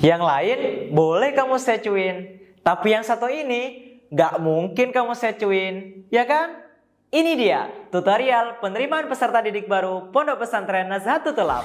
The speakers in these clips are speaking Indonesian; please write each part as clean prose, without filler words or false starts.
Yang lain boleh kamu secuin, tapi yang satu ini gak mungkin kamu secuin, ya kan? Ini dia tutorial penerimaan peserta didik baru Pondok Pesantren Nazhatut Thullab.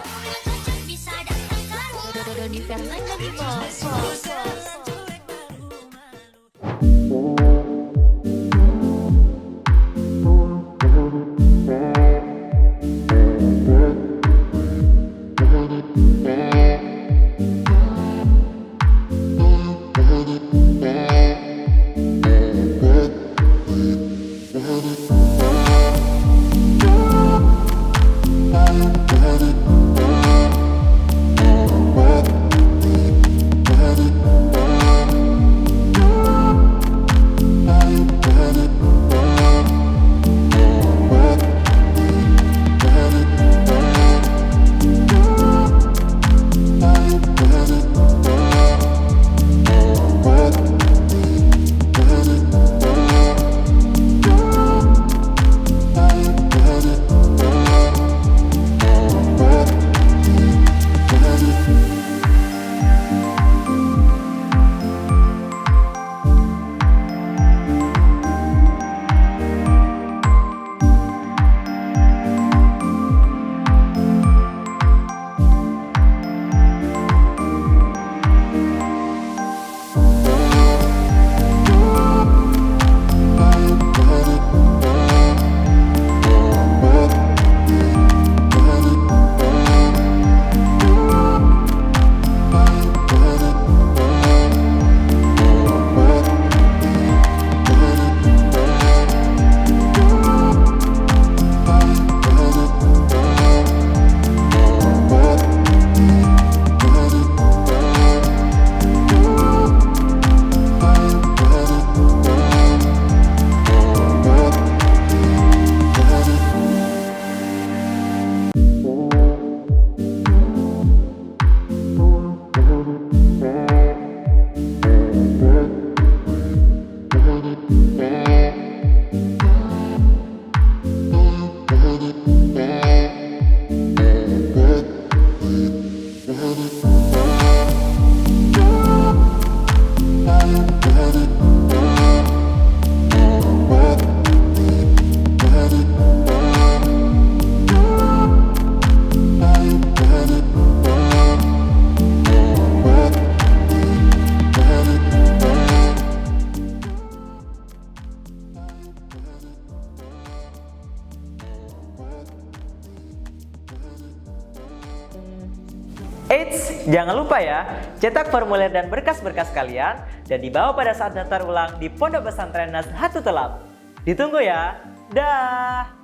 Eits, jangan lupa ya, cetak formulir dan berkas-berkas kalian dan dibawa pada saat daftar ulang di Pondok Pesantren Nazhatut Thullab. Ditunggu ya. Dah.